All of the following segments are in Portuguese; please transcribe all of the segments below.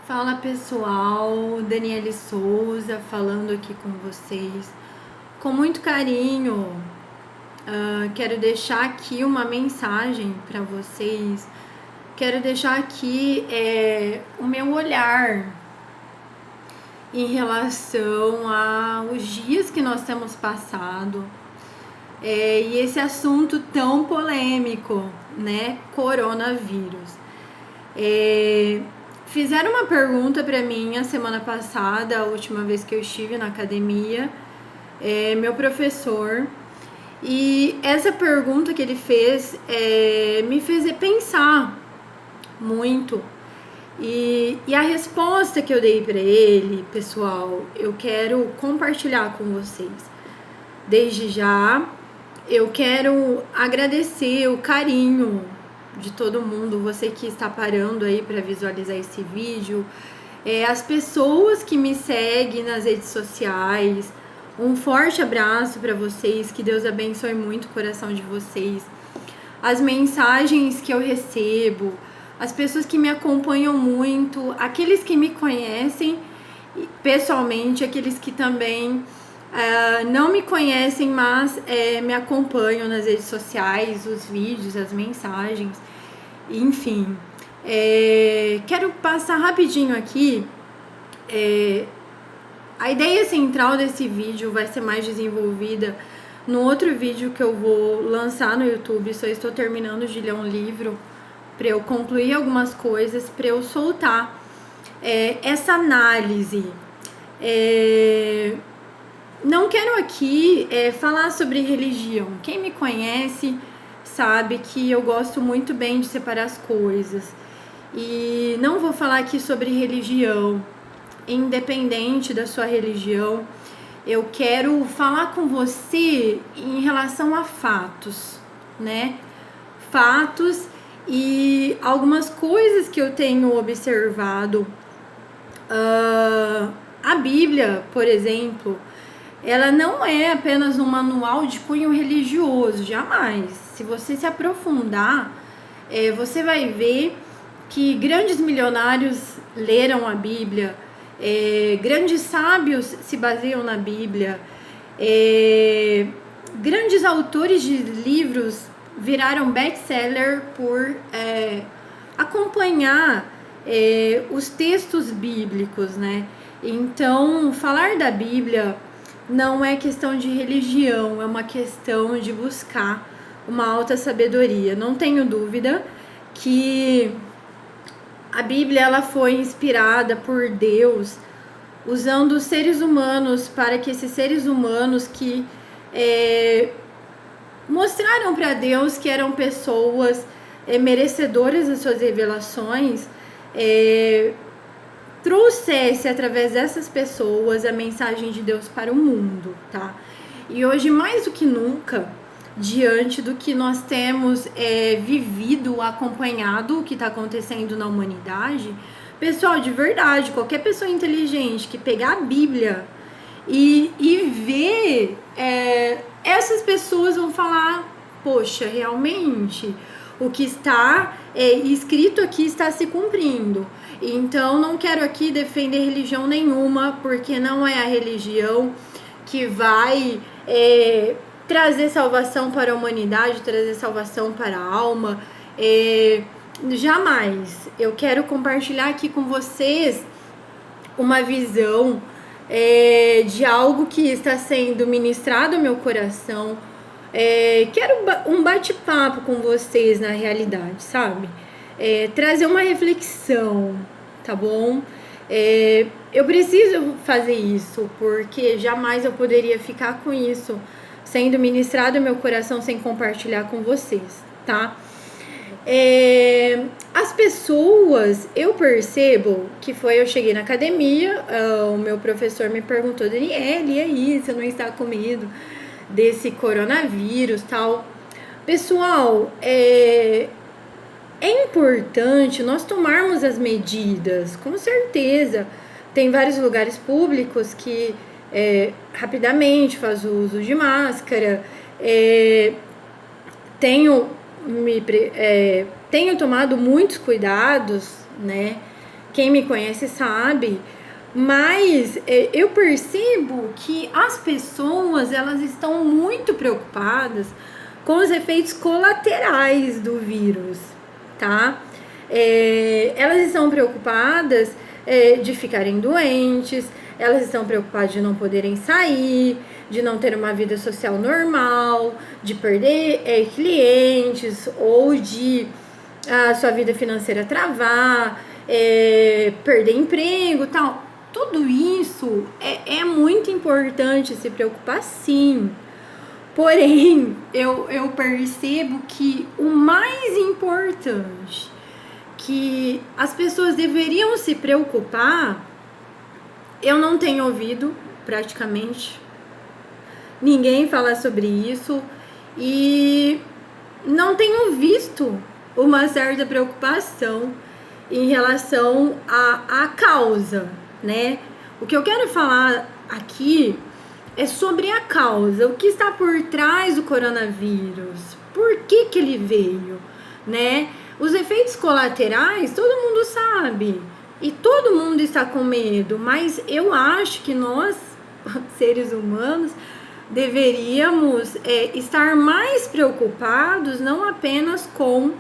Fala pessoal, Daniele Souza falando aqui com vocês com muito carinho. Quero deixar aqui uma mensagem para vocês. Quero deixar aqui o meu olhar em relação aos dias que nós temos passado e esse assunto tão polêmico, né? Coronavírus. Fizeram uma pergunta para mim a semana passada, a última vez que eu estive na academia, meu professor, e essa pergunta que ele fez me fez pensar muito. E a resposta que eu dei para ele, pessoal, eu quero compartilhar com vocês. Desde já, eu quero agradecer o carinho de todo mundo, você que está parando aí para visualizar esse vídeo, as pessoas que me seguem nas redes sociais. Um forte abraço para vocês, que Deus abençoe muito o coração de vocês. As mensagens que eu recebo, as pessoas que me acompanham muito, aqueles que me conhecem pessoalmente, aqueles que também não me conhecem, mas me acompanham nas redes sociais, os vídeos, as mensagens, enfim. Quero passar rapidinho aqui. A ideia central desse vídeo vai ser mais desenvolvida no outro vídeo que eu vou lançar no YouTube. Só estou terminando de ler um livro para eu concluir algumas coisas, para eu soltar essa análise. Não quero aqui falar sobre religião. Quem me conhece sabe que eu gosto muito bem de separar as coisas. E não vou falar aqui sobre religião. Independente da sua religião, eu quero falar com você em relação a fatos, né? Fatos e algumas coisas que eu tenho observado. A Bíblia, por exemplo, ela não é apenas um manual de cunho religioso, jamais. Se você se aprofundar, você vai ver que grandes milionários leram a Bíblia, grandes sábios se baseiam na Bíblia, grandes autores de livros viraram best-seller por acompanhar os textos bíblicos, né? Então, falar da Bíblia não é questão de religião, é uma questão de buscar uma alta sabedoria. Não tenho dúvida que a Bíblia ela foi inspirada por Deus, usando os seres humanos para que esses seres humanos que mostraram para Deus que eram pessoas merecedoras das suas revelações, trouxesse através dessas pessoas a mensagem de Deus para o mundo, tá? E hoje, mais do que nunca, diante do que nós temos vivido, acompanhado o que está acontecendo na humanidade, pessoal, de verdade, qualquer pessoa inteligente que pegar a Bíblia e ver, essas pessoas vão falar, poxa, realmente, o que está escrito aqui está se cumprindo. Então, não quero aqui defender religião nenhuma, porque não é a religião que vai trazer salvação para a humanidade, trazer salvação para a alma, jamais. Eu quero compartilhar aqui com vocês uma visão de algo que está sendo ministrado ao meu coração. Quero um bate-papo com vocês na realidade, sabe? Trazer uma reflexão, tá bom? Eu preciso fazer isso, porque jamais eu poderia ficar com isso sendo ministrado ao meu coração sem compartilhar com vocês, tá? As pessoas, eu percebo que eu cheguei na academia, o meu professor me perguntou, Daniele, e aí, você não está com medo desse coronavírus, tal? Pessoal, é importante nós tomarmos as medidas, com certeza. Tem vários lugares públicos que rapidamente faz uso de máscara. Tenho tomado muitos cuidados, né? quem me conhece sabe, mas eu percebo que as pessoas, elas estão muito preocupadas com os efeitos colaterais do vírus, tá? Elas estão preocupadas de ficarem doentes, elas estão preocupadas de não poderem sair, de não ter uma vida social normal, de perder clientes ou de a sua vida financeira travar, perder emprego, tal. Tudo isso é muito importante se preocupar, sim. Porém, eu percebo que o mais importante que as pessoas deveriam se preocupar, eu não tenho ouvido praticamente ninguém falar sobre isso e não tenho visto uma certa preocupação em relação à causa, né? O que eu quero falar aqui é sobre a causa, o que está por trás do coronavírus, por que ele veio, né? Os efeitos colaterais, todo mundo sabe, e todo mundo está com medo, mas eu acho que nós, seres humanos, deveríamos estar mais preocupados não apenas com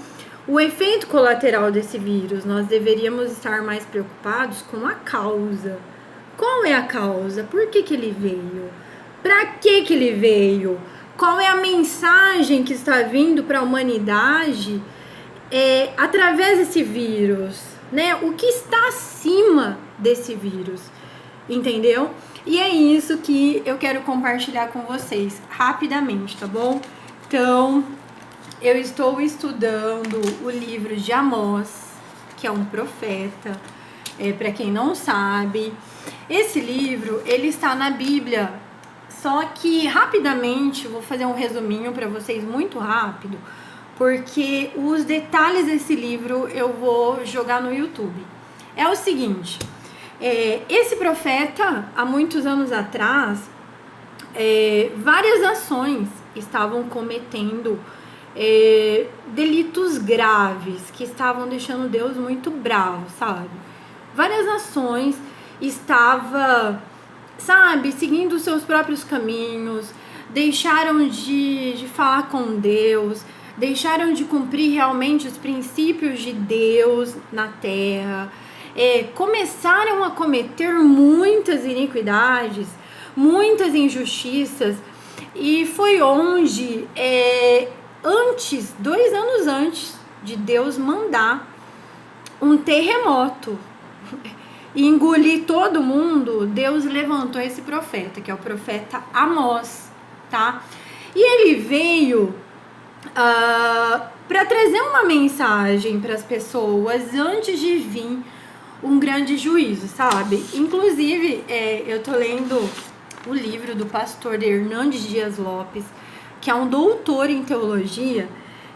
o efeito colateral desse vírus, nós deveríamos estar mais preocupados com a causa. Qual é a causa? Por que ele veio? Para que ele veio? Qual é a mensagem que está vindo para a humanidade através desse vírus, né? O que está acima desse vírus, entendeu? E é isso que eu quero compartilhar com vocês rapidamente, tá bom? Então, eu estou estudando o livro de Amós, que é um profeta, para quem não sabe. Esse livro, ele está na Bíblia, só que rapidamente, vou fazer um resuminho para vocês muito rápido, porque os detalhes desse livro eu vou jogar no YouTube. É o seguinte, esse profeta, há muitos anos atrás, várias nações estavam cometendo delitos graves, que estavam deixando Deus muito bravo, sabe? Várias nações estavam, sabe, seguindo os seus próprios caminhos, deixaram de falar com Deus, deixaram de cumprir realmente os princípios de Deus na terra, começaram a cometer muitas iniquidades, muitas injustiças, e foi onde, 2 anos antes de Deus mandar um terremoto e engolir todo mundo, Deus levantou esse profeta, que é o profeta Amós, tá? E ele veio para trazer uma mensagem para as pessoas antes de vir um grande juízo, sabe? Inclusive, eu tô lendo o livro do pastor Hernandes Dias Lopes, que é um doutor em teologia,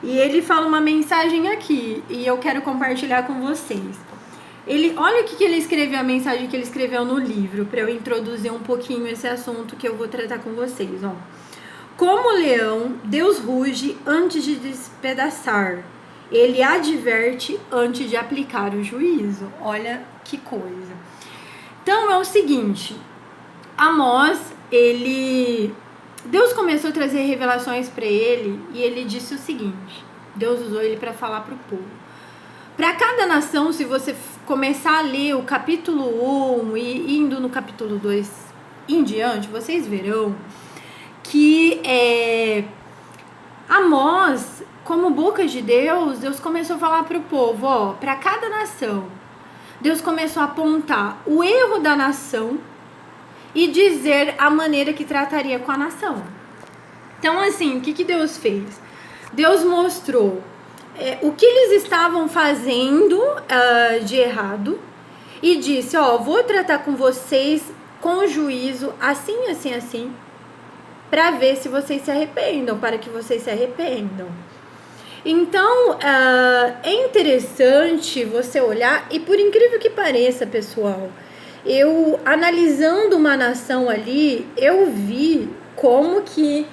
e ele fala uma mensagem aqui, e eu quero compartilhar com vocês. Olha o que ele escreveu, a mensagem que ele escreveu no livro, para eu introduzir um pouquinho esse assunto que eu vou tratar com vocês, ó. Como leão, Deus ruge antes de despedaçar. Ele adverte antes de aplicar o juízo. Olha que coisa. Então é o seguinte, Amós, Deus começou a trazer revelações para ele e ele disse o seguinte, Deus usou ele para falar para o povo. Para cada nação, se você começar a ler o capítulo 1 e indo no capítulo 2 em diante, vocês verão que Amós, como boca de Deus, Deus começou a falar para o povo, ó, para cada nação. Deus começou a apontar o erro da nação e dizer a maneira que trataria com a nação. Então, assim, o que Deus fez? Deus mostrou o que eles estavam fazendo de errado e disse, ó, vou tratar com vocês com juízo, assim, assim, assim, para ver se vocês se arrependam, para que vocês se arrependam. Então, é interessante você olhar, e por incrível que pareça, pessoal, eu analisando uma nação ali, eu vi como que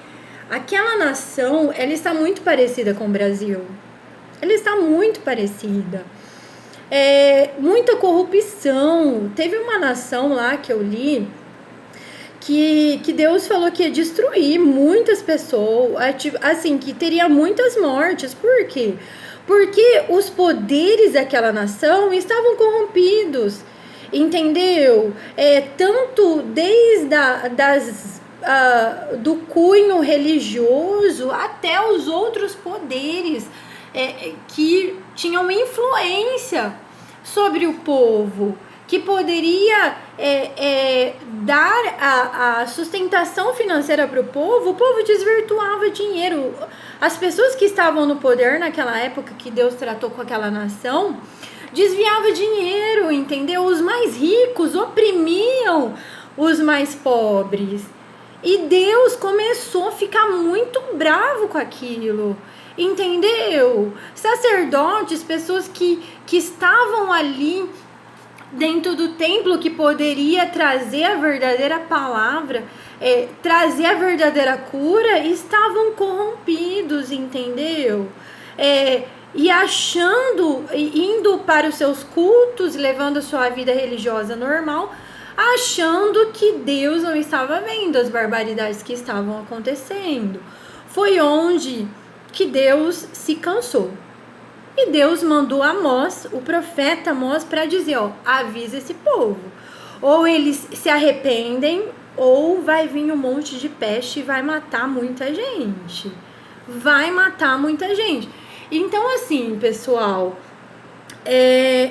aquela nação, ela está muito parecida com o Brasil. Ela está muito parecida. muita corrupção. Teve uma nação lá que eu li que Deus falou que ia destruir muitas pessoas, assim, que teria muitas mortes. Por quê? Porque os poderes daquela nação estavam corrompidos, entendeu? Tanto desde do cunho religioso até os outros poderes que tinham influência sobre o povo, que poderia dar a sustentação financeira para o povo desvirtuava dinheiro. As pessoas que estavam no poder naquela época que Deus tratou com aquela nação, desviava dinheiro, entendeu? Os mais ricos oprimiam os mais pobres. E Deus começou a ficar muito bravo com aquilo, entendeu? Sacerdotes, pessoas que estavam ali dentro do templo, que poderia trazer a verdadeira palavra, trazer a verdadeira cura, estavam corrompidos, entendeu? E achando, indo para os seus cultos, levando a sua vida religiosa normal, achando que Deus não estava vendo as barbaridades que estavam acontecendo. Foi onde que Deus se cansou. E Deus mandou Amós, o profeta Amós, para dizer, avisa esse povo. Ou eles se arrependem, ou vai vir um monte de peste e vai matar muita gente. Vai matar muita gente. Então, assim, pessoal,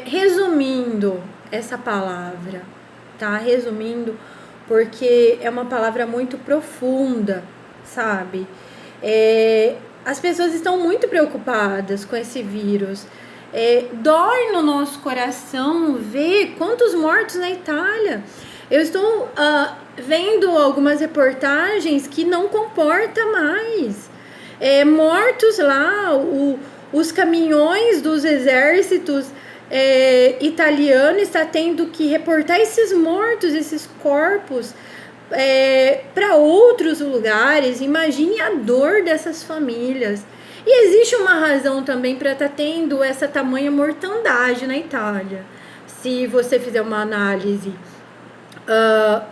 resumindo essa palavra, tá? Resumindo, porque é uma palavra muito profunda, sabe? As pessoas estão muito preocupadas com esse vírus. Dói no nosso coração ver quantos mortos na Itália. Eu estou vendo algumas reportagens que não comporta mais. Mortos lá, os caminhões dos exércitos italianos estão tendo que reportar esses mortos, esses corpos, para outros lugares. Imagine a dor dessas famílias. E existe uma razão também para estar tendo essa tamanha mortandade na Itália. Se você fizer uma análise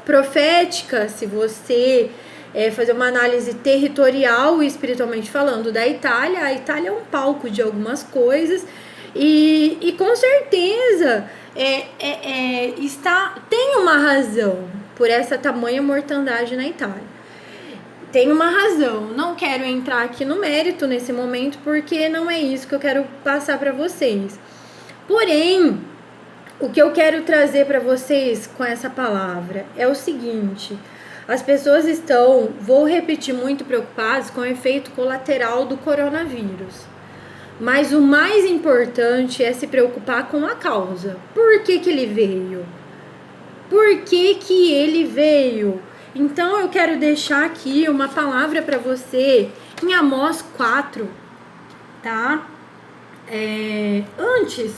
profética, se você fazer uma análise territorial e espiritualmente falando da Itália, a Itália é um palco de algumas coisas e com certeza tem uma razão por essa tamanha mortandade na Itália. Tem uma razão. Não quero entrar aqui no mérito nesse momento, porque não é isso que eu quero passar para vocês. Porém, o que eu quero trazer para vocês com essa palavra é o seguinte: as pessoas estão, vou repetir, muito preocupadas com o efeito colateral do coronavírus. Mas o mais importante é se preocupar com a causa. Por que ele veio? Por que ele veio? Então eu quero deixar aqui uma palavra para você em Amós 4, tá? Antes,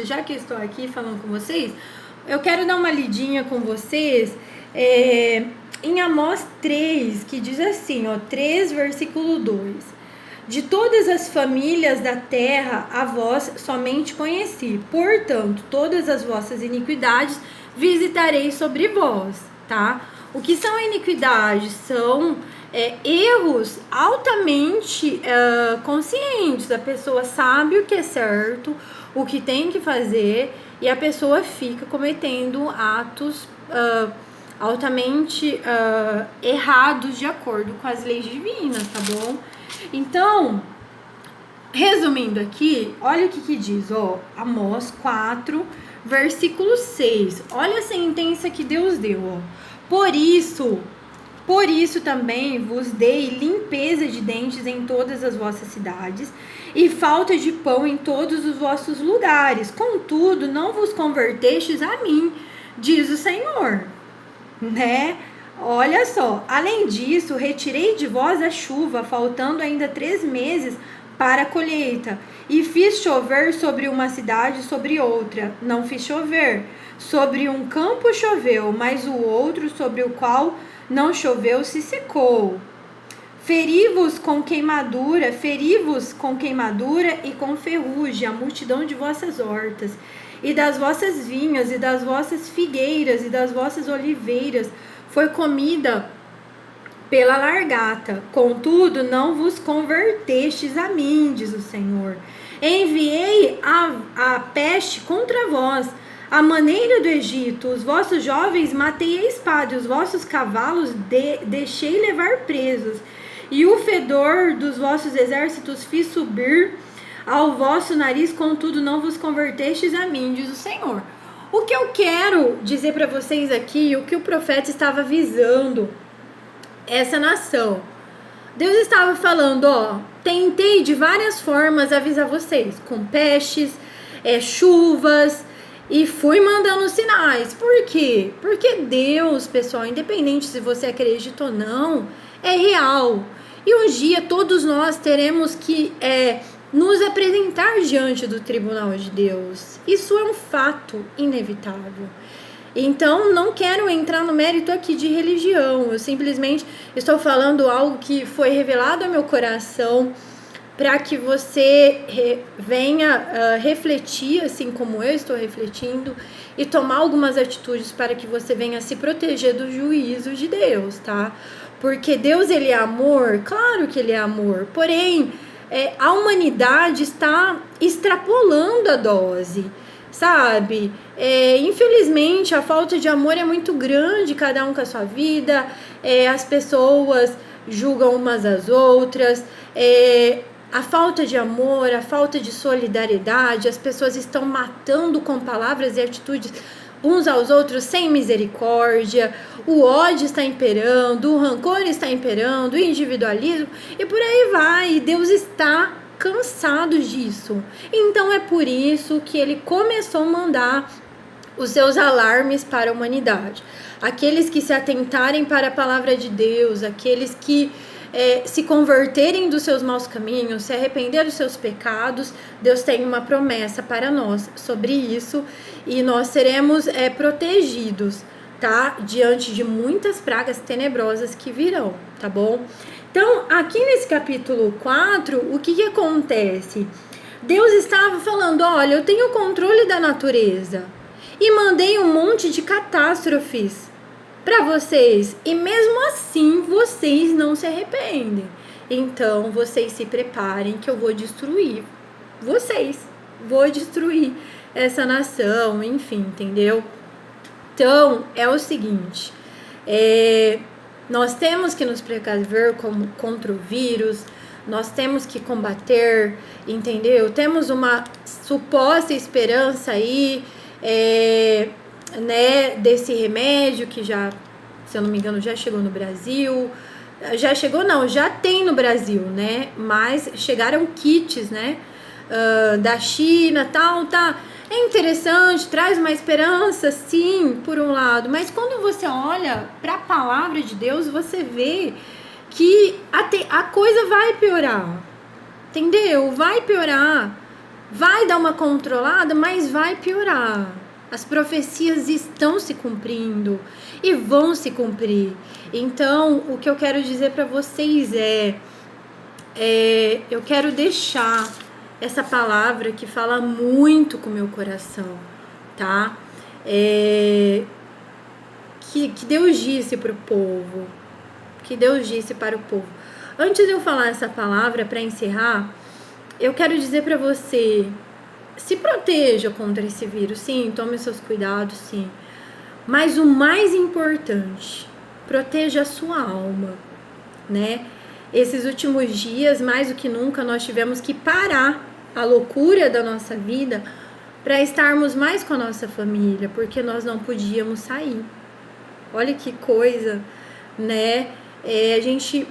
já que eu estou aqui falando com vocês, eu quero dar uma lidinha com vocês em Amós 3, que diz assim, 3, versículo 2. De todas as famílias da terra, a vós somente conheci. Portanto, todas as vossas iniquidades visitarei sobre vós, tá? O que são iniquidades? São erros altamente conscientes. A pessoa sabe o que é certo, o que tem que fazer, e a pessoa fica cometendo atos altamente errados de acordo com as leis divinas, tá bom? Então, resumindo aqui, olha o que diz, Amós 4, versículo 6. Olha a sentença que Deus deu, Por isso também vos dei limpeza de dentes em todas as vossas cidades e falta de pão em todos os vossos lugares. Contudo, não vos convertestes a mim, diz o Senhor, né? Olha só, além disso, retirei de vós a chuva, faltando ainda 3 meses para a colheita, e fiz chover sobre uma cidade sobre outra. Não fiz chover. Sobre um campo choveu, mas o outro sobre o qual não choveu se secou. Feri-vos com queimadura e com ferrugem a multidão de vossas hortas, e das vossas vinhas, e das vossas figueiras, e das vossas oliveiras, foi comida pela largata. Contudo, não vos convertestes a mim, diz o Senhor. Enviei a peste contra vós, a maneira do Egito. Os vossos jovens matei a espada, e os vossos cavalos deixei levar presos. E o fedor dos vossos exércitos fiz subir ao vosso nariz, contudo não vos convertestes a mim, diz o Senhor. O que eu quero dizer para vocês aqui, o que o profeta estava avisando essa nação. Deus estava falando, ó, tentei de várias formas avisar vocês, com pestes, chuvas, e fui mandando sinais. Por quê? Porque Deus, pessoal, independente se você acredita ou não, é real. E um dia todos nós teremos que nos apresentar diante do tribunal de Deus. Isso é um fato inevitável. Então, não quero entrar no mérito aqui de religião. Eu simplesmente estou falando algo que foi revelado ao meu coração para que você venha refletir, assim como eu estou refletindo, e tomar algumas atitudes para que você venha se proteger do juízo de Deus, tá? Porque Deus, ele é amor, claro que ele é amor, porém, a humanidade está extrapolando a dose, sabe? Infelizmente, a falta de amor é muito grande, cada um com a sua vida, as pessoas julgam umas às outras, a falta de amor, a falta de solidariedade, as pessoas estão matando com palavras e atitudes uns aos outros sem misericórdia, o ódio está imperando, o rancor está imperando, o individualismo, e por aí vai. E Deus está cansado disso. Então é por isso que ele começou a mandar os seus alarmes para a humanidade. Aqueles que se atentarem para a palavra de Deus, aqueles que se converterem dos seus maus caminhos, se arrepender dos seus pecados, Deus tem uma promessa para nós sobre isso, e nós seremos protegidos, tá? Diante de muitas pragas tenebrosas que virão, tá bom? Então, aqui nesse capítulo 4, o que acontece? Deus estava falando, olha, eu tenho controle da natureza, e mandei um monte de catástrofes para vocês, e mesmo assim vocês não se arrependem. Então vocês se preparem que eu vou destruir vocês, vou destruir essa nação, enfim, entendeu? Então é o seguinte, nós temos que nos precaver contra o vírus, nós temos que combater, entendeu? Temos uma suposta esperança aí, né, desse remédio que já, se eu não me engano, já chegou no Brasil. Já chegou, não, já tem no Brasil, né? Mas chegaram kits, né? Da China, tal, tá. É interessante, traz uma esperança, sim, por um lado. Mas quando você olha para a palavra de Deus, você vê que a coisa vai piorar. Entendeu? Vai piorar. Vai dar uma controlada, mas vai piorar. As profecias estão se cumprindo e vão se cumprir. Então, o que eu quero dizer para vocês eu quero deixar essa palavra que fala muito com o meu coração, tá? Que Deus disse para o povo, que Deus disse para o povo. Antes de eu falar essa palavra, para encerrar, eu quero dizer para você, se proteja contra esse vírus, sim, tome seus cuidados, sim. Mas o mais importante, proteja a sua alma, né? Esses últimos dias, mais do que nunca, nós tivemos que parar a loucura da nossa vida para estarmos mais com a nossa família, porque nós não podíamos sair. Olha que coisa, né?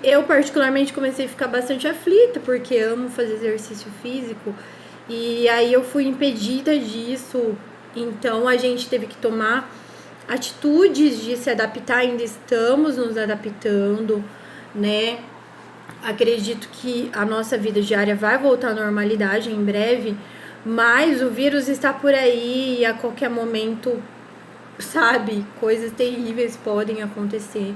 Eu particularmente comecei a ficar bastante aflita, porque amo fazer exercício físico, e aí eu fui impedida disso. Então a gente teve que tomar atitudes de se adaptar, ainda estamos nos adaptando, né? Acredito que a nossa vida diária vai voltar à normalidade em breve, mas o vírus está por aí e a qualquer momento, sabe, coisas terríveis podem acontecer.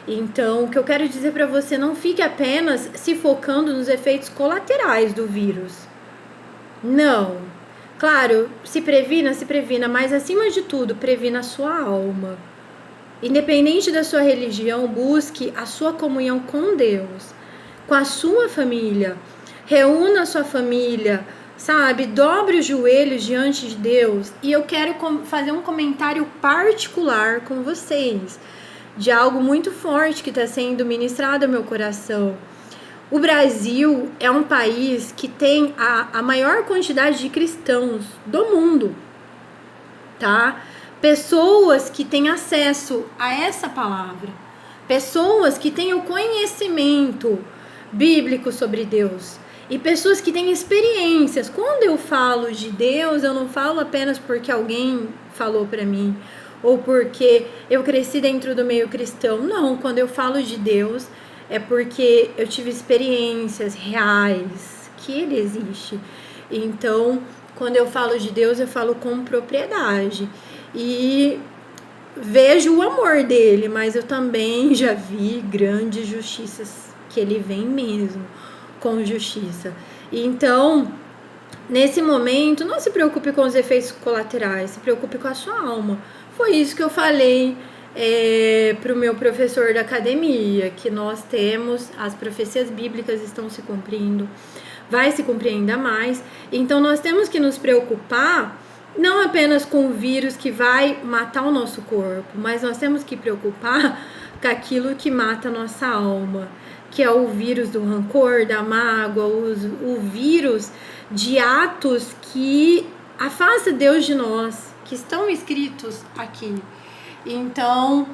Então, o que eu quero dizer para você, não fique apenas se focando nos efeitos colaterais do vírus. Não. Claro, se previna, mas acima de tudo, previna a sua alma. Independente da sua religião, busque a sua comunhão com Deus, com a sua família. Reúna a sua família, sabe? Dobre os joelhos diante de Deus. E eu quero fazer um comentário particular com vocês, de algo muito forte que está sendo ministrado ao meu coração. O Brasil é um país que tem a maior quantidade de cristãos do mundo, tá? Pessoas que têm acesso a essa palavra, pessoas que têm o conhecimento bíblico sobre Deus e pessoas que têm experiências. Quando eu falo de Deus, eu não falo apenas porque alguém falou para mim ou porque eu cresci dentro do meio cristão. Não, quando eu falo de Deus é porque eu tive experiências reais que Ele existe. Então, quando eu falo de Deus, eu falo com propriedade. E vejo o amor dele, mas eu também já vi grandes justiças que ele vem mesmo com justiça. Então, nesse momento, não se preocupe com os efeitos colaterais, se preocupe com a sua alma. Foi isso que eu falei para o meu professor da academia, que nós temos, as profecias bíblicas estão se cumprindo, vai se cumprir ainda mais. Então, nós temos que nos preocupar não apenas com o vírus que vai matar o nosso corpo, mas nós temos que preocupar com aquilo que mata a nossa alma, que é o vírus do rancor, da mágoa, o vírus de atos que afasta Deus de nós, que estão escritos aqui. Então,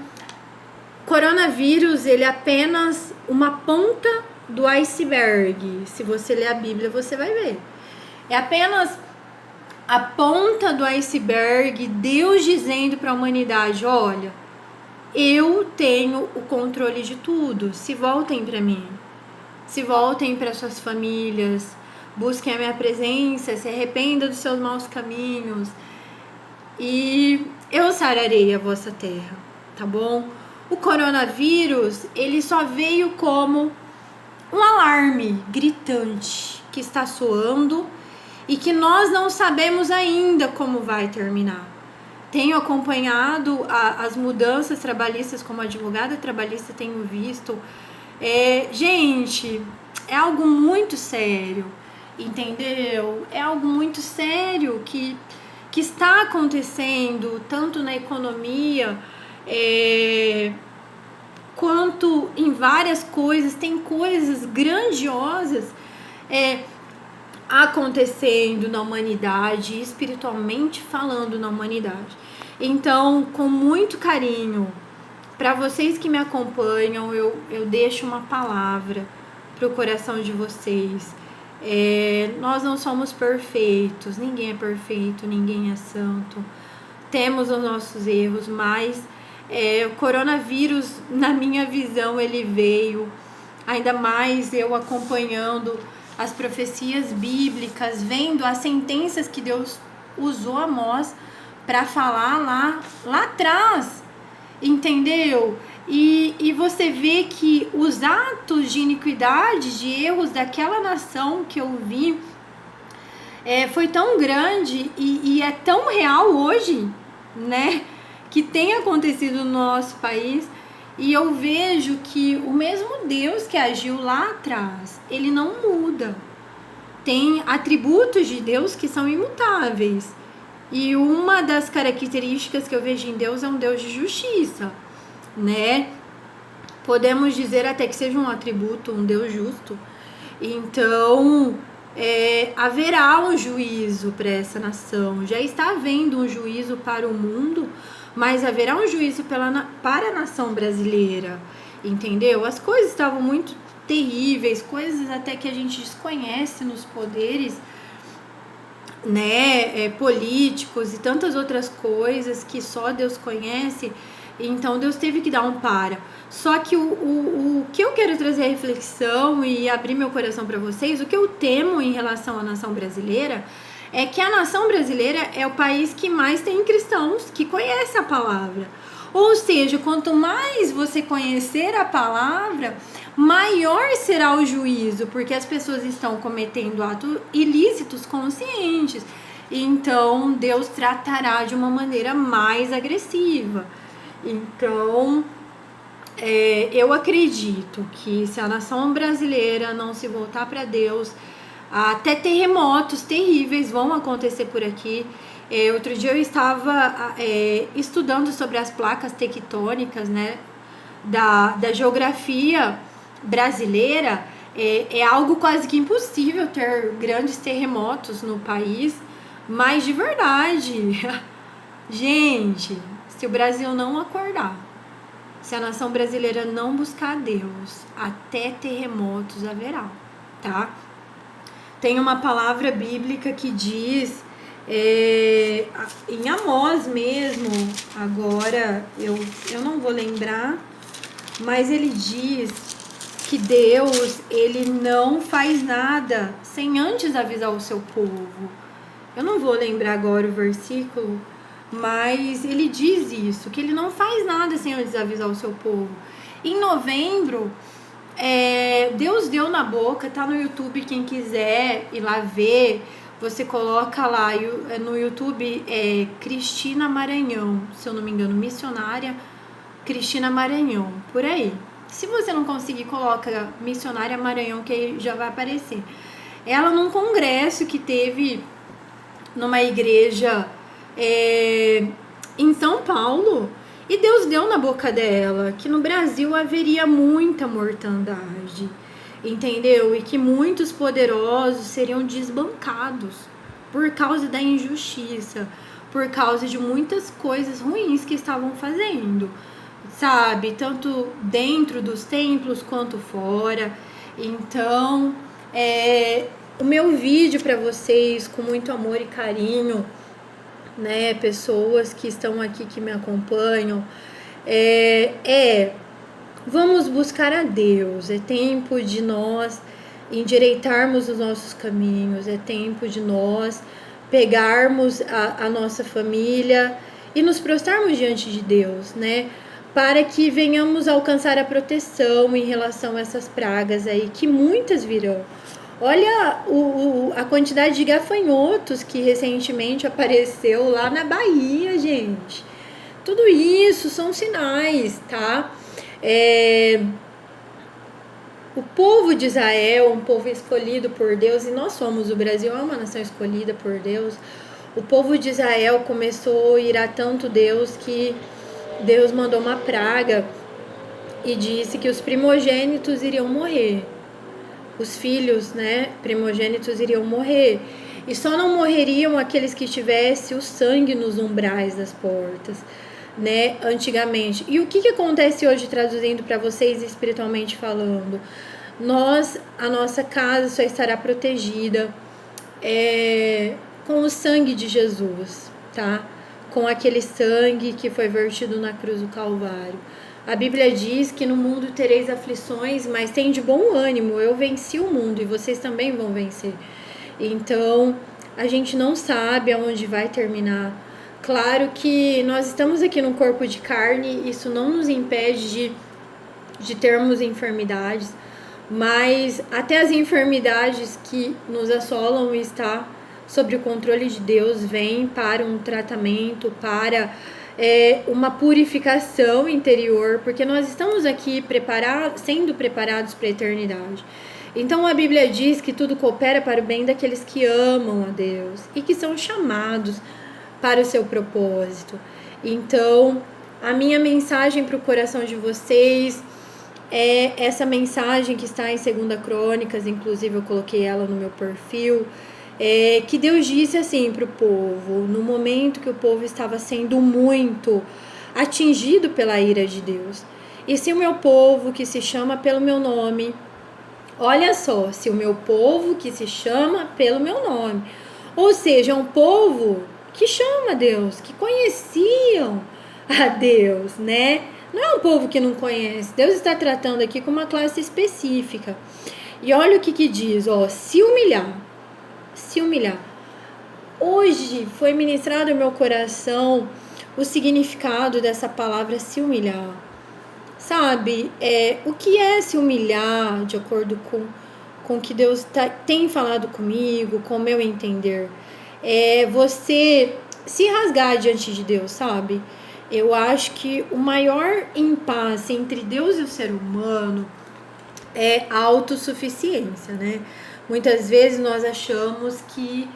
coronavírus, ele é apenas uma ponta do iceberg. Se você ler a Bíblia, você vai ver. É apenas a ponta do iceberg, Deus dizendo para a humanidade, olha, eu tenho o controle de tudo, se voltem para mim, se voltem para suas famílias, busquem a minha presença, se arrependam dos seus maus caminhos e eu sararei a vossa terra, tá bom? O coronavírus, ele só veio como um alarme gritante que está soando e que nós não sabemos ainda como vai terminar. Tenho acompanhado as mudanças trabalhistas, como advogada trabalhista tenho visto. Gente, é algo muito sério, entendeu? É algo muito sério que está acontecendo, tanto na economia, quanto em várias coisas. Tem coisas grandiosas acontecendo na humanidade, espiritualmente falando na humanidade. Então, com muito carinho, para vocês que me acompanham, eu deixo uma palavra para o coração de vocês. Nós não somos perfeitos, ninguém é perfeito, ninguém é santo. Temos os nossos erros, mas o coronavírus, na minha visão, ele veio, ainda mais eu acompanhando as profecias bíblicas, vendo as sentenças que Deus usou Amós para falar lá atrás, entendeu? E você vê que os atos de iniquidade, de erros daquela nação que eu vi, foi tão grande e é tão real hoje, né? Que tem acontecido no nosso país. E eu vejo que o mesmo Deus que agiu lá atrás, ele não muda. Tem atributos de Deus que são imutáveis. E uma das características que eu vejo em Deus é um Deus de justiça, né? Podemos dizer até que seja um atributo, um Deus justo. Então, haverá um juízo para essa nação. Já está havendo um juízo para o mundo, mas haverá um juízo para a nação brasileira, entendeu? As coisas estavam muito terríveis, coisas até que a gente desconhece nos poderes, né, políticos e tantas outras coisas que só Deus conhece. Então Deus teve que dar um para. Só que o que eu quero trazer a reflexão e abrir meu coração para vocês, o que eu temo em relação à nação brasileira é que a nação brasileira é o país que mais tem cristãos que conhecem a palavra. Ou seja, quanto mais você conhecer a palavra, maior será o juízo, porque as pessoas estão cometendo atos ilícitos conscientes. Então, Deus tratará de uma maneira mais agressiva. Então, eu acredito que se a nação brasileira não se voltar para Deus, até terremotos terríveis vão acontecer por aqui. Outro dia eu estava estudando sobre as placas tectônicas, né, da geografia brasileira. É algo quase que impossível ter grandes terremotos no país, mas de verdade, gente, se o Brasil não acordar, se a nação brasileira não buscar Deus, até terremotos haverá, tá? Tem uma palavra bíblica que diz, em Amós mesmo, agora eu não vou lembrar, mas ele diz que Deus, ele não faz nada sem antes avisar o seu povo. Eu não vou lembrar agora o versículo, mas ele diz isso, que ele não faz nada sem antes avisar o seu povo. Em novembro, Deus deu na boca, tá no YouTube, quem quiser ir lá ver, você coloca lá no YouTube, Cristina Maranhão, se eu não me engano, missionária Cristina Maranhão, por aí. Se você não conseguir, coloca missionária Maranhão, que já vai aparecer. Ela num congresso que teve numa igreja em São Paulo, e Deus deu na boca dela que no Brasil haveria muita mortandade, entendeu? E que muitos poderosos seriam desbancados por causa da injustiça, por causa de muitas coisas ruins que estavam fazendo, sabe? Tanto dentro dos templos quanto fora. Então, o meu vídeo para vocês, com muito amor e carinho, né, pessoas que estão aqui, que me acompanham, vamos buscar a Deus. É tempo de nós endireitarmos os nossos caminhos, é tempo de nós pegarmos a nossa família e nos prostrarmos diante de Deus, né, para que venhamos alcançar a proteção em relação a essas pragas aí, que muitas virão. Olha a quantidade de gafanhotos que recentemente apareceu lá na Bahia, gente. Tudo isso são sinais, tá? O povo de Israel, um povo escolhido por Deus, e nós somos, o Brasil é uma nação escolhida por Deus. O povo de Israel começou a ir a tanto Deus que Deus mandou uma praga e disse que os primogênitos iriam morrer. Os filhos, né, primogênitos iriam morrer. E só não morreriam aqueles que tivessem o sangue nos umbrais das portas, né, antigamente. E o que acontece hoje, traduzindo para vocês espiritualmente falando? A nossa casa só estará protegida com o sangue de Jesus, tá? Com aquele sangue que foi vertido na cruz do Calvário. A Bíblia diz que no mundo tereis aflições, mas tem de bom ânimo, eu venci o mundo e vocês também vão vencer. Então, a gente não sabe aonde vai terminar. Claro que nós estamos aqui num corpo de carne, isso não nos impede de termos enfermidades, mas até as enfermidades que nos assolam e está sob o controle de Deus vêm para um tratamento, para uma purificação interior, porque nós estamos aqui sendo preparados para a eternidade. Então a Bíblia diz que tudo coopera para o bem daqueles que amam a Deus e que são chamados para o seu propósito. Então a minha mensagem para o coração de vocês é essa mensagem que está em 2 Crônicas, inclusive eu coloquei ela no meu perfil, que Deus disse assim para o povo, no momento que o povo estava sendo muito atingido pela ira de Deus. E se o meu povo, que se chama pelo meu nome, olha só, se o meu povo que se chama pelo meu nome, ou seja, é um povo que chama a Deus, que conheciam a Deus, né? Não é um povo que não conhece. Deus está tratando aqui com uma classe específica. E olha o que diz, ó, se humilhar. Hoje foi ministrado ao meu coração o significado dessa palavra se humilhar. Sabe, o que é se humilhar de acordo com o que Deus tem falado comigo, com o meu entender? É você se rasgar diante de Deus, sabe? Eu acho que o maior impasse entre Deus e o ser humano é a autossuficiência, né? Muitas vezes nós achamos que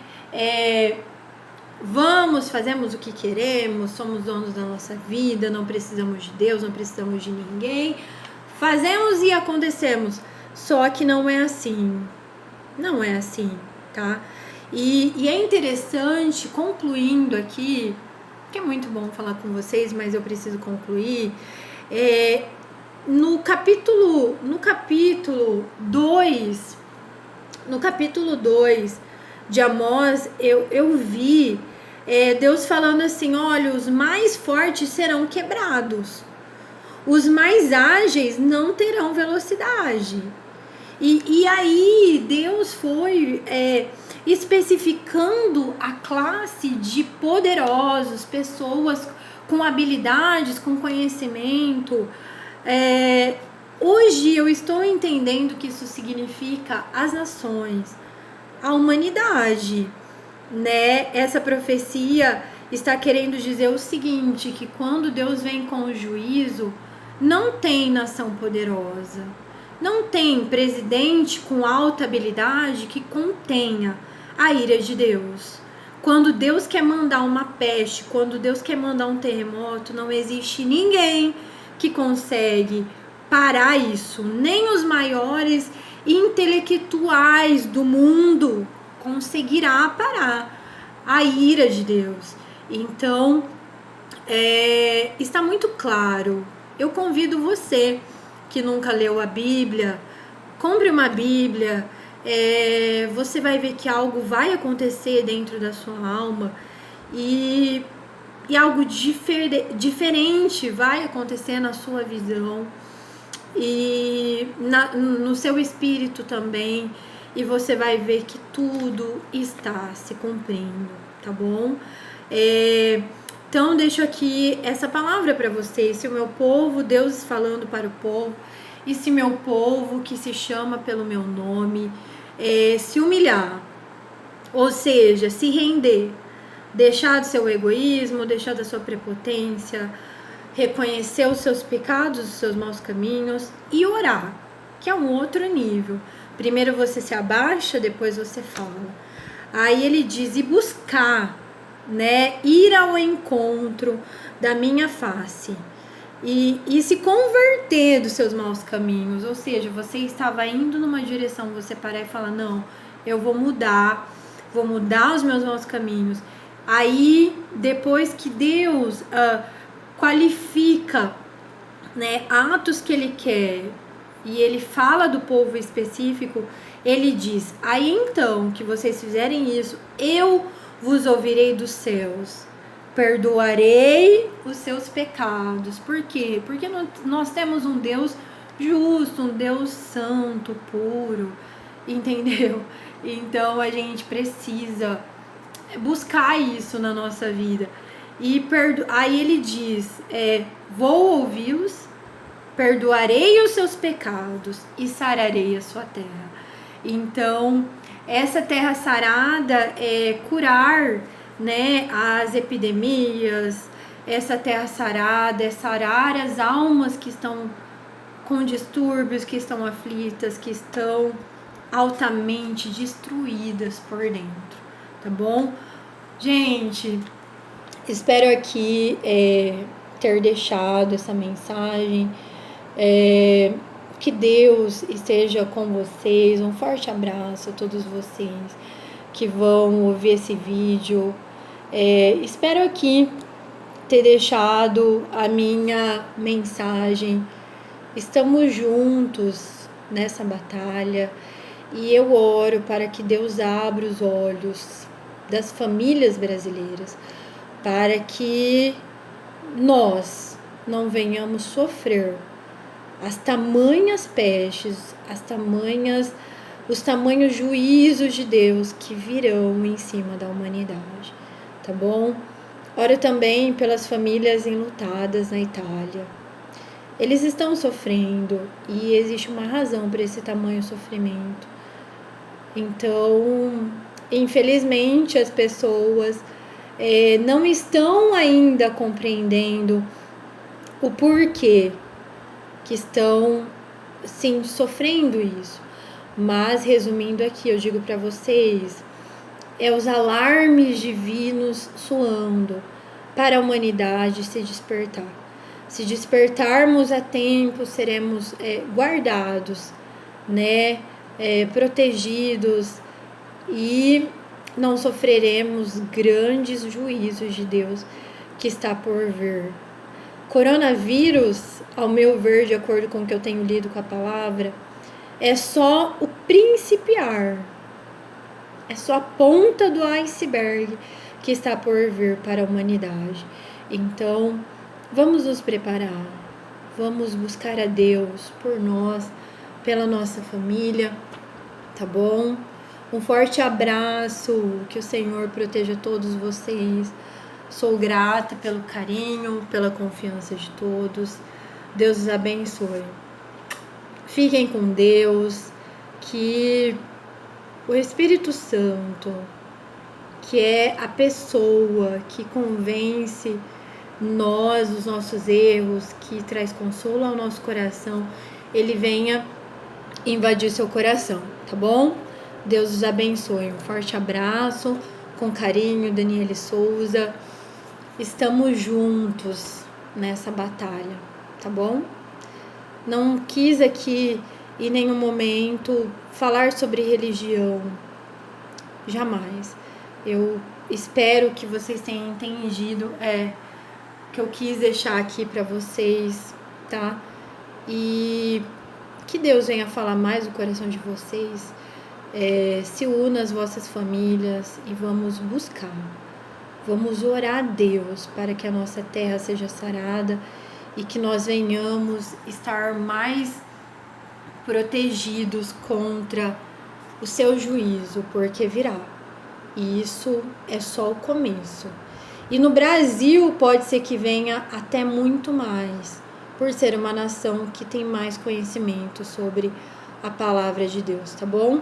fazemos o que queremos, somos donos da nossa vida, não precisamos de Deus, não precisamos de ninguém. Fazemos e acontecemos. Só que não é assim. Não é assim, tá? E é interessante, concluindo aqui, que é muito bom falar com vocês, mas eu preciso concluir. No capítulo 2 de Amós, eu vi Deus falando assim: olha, os mais fortes serão quebrados, os mais ágeis não terão velocidade. E aí Deus foi especificando a classe de poderosos, pessoas com habilidades, com conhecimento. Hoje eu estou entendendo que isso significa as nações, a humanidade, né? Essa profecia está querendo dizer o seguinte, que quando Deus vem com o juízo, não tem nação poderosa, não tem presidente com alta habilidade que contenha a ira de Deus. Quando Deus quer mandar uma peste, quando Deus quer mandar um terremoto, não existe ninguém que consegue parar isso. Nem os maiores intelectuais do mundo conseguirá parar a ira de Deus. Então, está muito claro. Eu convido você que nunca leu a Bíblia, compre uma Bíblia, você vai ver que algo vai acontecer dentro da sua alma e algo diferente vai acontecer na sua visão e no seu espírito também, e você vai ver que tudo está se cumprindo, tá bom? Então deixo aqui essa palavra para vocês. Se o meu povo, Deus falando para o povo, e se meu povo que se chama pelo meu nome se humilhar, ou seja, se render, deixar do seu egoísmo, deixar da sua prepotência, reconhecer os seus pecados, os seus maus caminhos e orar, que é um outro nível. Primeiro você se abaixa, depois você fala. Aí ele diz, e buscar, né, ir ao encontro da minha face e se converter dos seus maus caminhos. Ou seja, você estava indo numa direção, você parar e falar, não, eu vou mudar os meus maus caminhos. Aí, depois que Deus qualifica, né, atos que ele quer, e ele fala do povo específico, ele diz, aí então que vocês fizerem isso, eu vos ouvirei dos céus, perdoarei os seus pecados. Por quê? Porque nós temos um Deus justo, um Deus santo, puro, entendeu? Então a gente precisa buscar isso na nossa vida. E aí ele diz, vou ouvi-los, perdoarei os seus pecados e sararei a sua terra. Então, essa terra sarada é curar, né, as epidemias. Essa terra sarada é sarar as almas que estão com distúrbios, que estão aflitas, que estão altamente destruídas por dentro, tá bom? Gente, espero aqui ter deixado essa mensagem, que Deus esteja com vocês. Um forte abraço a todos vocês que vão ouvir esse vídeo. Espero aqui ter deixado a minha mensagem. Estamos juntos nessa batalha e eu oro para que Deus abra os olhos das famílias brasileiras, para que nós não venhamos sofrer as tamanhas pestes, os tamanhos juízos de Deus que virão em cima da humanidade, tá bom? Oro também pelas famílias enlutadas na Itália. Eles estão sofrendo e existe uma razão para esse tamanho sofrimento. Então, infelizmente, as pessoas não estão ainda compreendendo o porquê que estão, sim, sofrendo isso. Mas, resumindo aqui, eu digo para vocês, os alarmes divinos soando para a humanidade se despertar. Se despertarmos a tempo, seremos guardados, né? Protegidos e não sofreremos grandes juízos de Deus que está por vir. Coronavírus, ao meu ver, de acordo com o que eu tenho lido com a palavra, é só o principiar, é só a ponta do iceberg que está por vir para a humanidade. Então, vamos nos preparar, vamos buscar a Deus por nós, pela nossa família, tá bom? Um forte abraço, que o Senhor proteja todos vocês. Sou grata pelo carinho, pela confiança de todos. Deus os abençoe. Fiquem com Deus, que o Espírito Santo, que é a pessoa que convence nós dos nossos erros, que traz consolo ao nosso coração, ele venha invadir seu coração, tá bom? Deus os abençoe. Um forte abraço, com carinho, Daniele Souza. Estamos juntos nessa batalha, tá bom? Não quis aqui em nenhum momento falar sobre religião, jamais. Eu espero que vocês tenham entendido que eu quis deixar aqui para vocês, tá? E que Deus venha falar mais no coração de vocês. Se una às vossas famílias e vamos buscar. Vamos orar a Deus para que a nossa terra seja sarada e que nós venhamos estar mais protegidos contra o seu juízo, porque virá. E isso é só o começo. E no Brasil pode ser que venha até muito mais, por ser uma nação que tem mais conhecimento sobre a palavra de Deus, tá bom?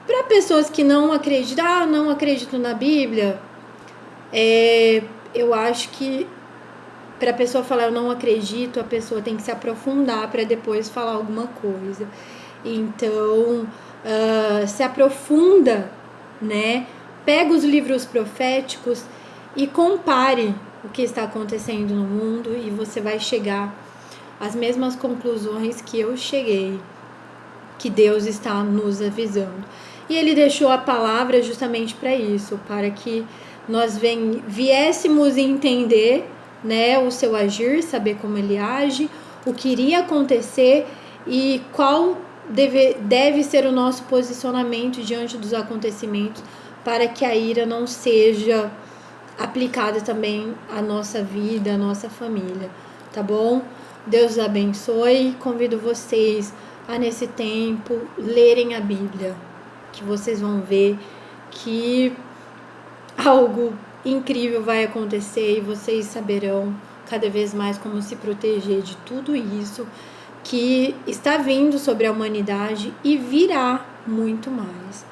Para pessoas que não acreditam, não acredito na Bíblia, eu acho que para a pessoa falar eu não acredito, a pessoa tem que se aprofundar para depois falar alguma coisa. Então, se aprofunda, né? Pega os livros proféticos e compare o que está acontecendo no mundo e você vai chegar às mesmas conclusões que eu cheguei, que Deus está nos avisando. E Ele deixou a palavra justamente para isso, para que nós viéssemos entender, né, o seu agir, saber como Ele age, o que iria acontecer e qual deve ser o nosso posicionamento diante dos acontecimentos, para que a ira não seja aplicada também à nossa vida, à nossa família, tá bom? Deus os abençoe. Convido vocês a, nesse tempo, lerem a Bíblia, que vocês vão ver que algo incrível vai acontecer e vocês saberão cada vez mais como se proteger de tudo isso que está vindo sobre a humanidade e virá muito mais.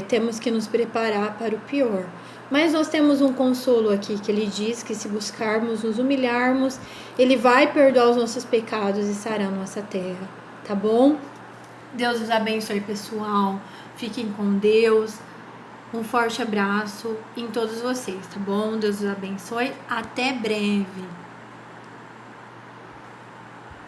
Temos que nos preparar para o pior. Mas nós temos um consolo aqui, que Ele diz que se buscarmos, nos humilharmos, Ele vai perdoar os nossos pecados e sarar a nossa terra, tá bom? Deus os abençoe, pessoal. Fiquem com Deus. Um forte abraço em todos vocês, tá bom? Deus os abençoe. Até breve.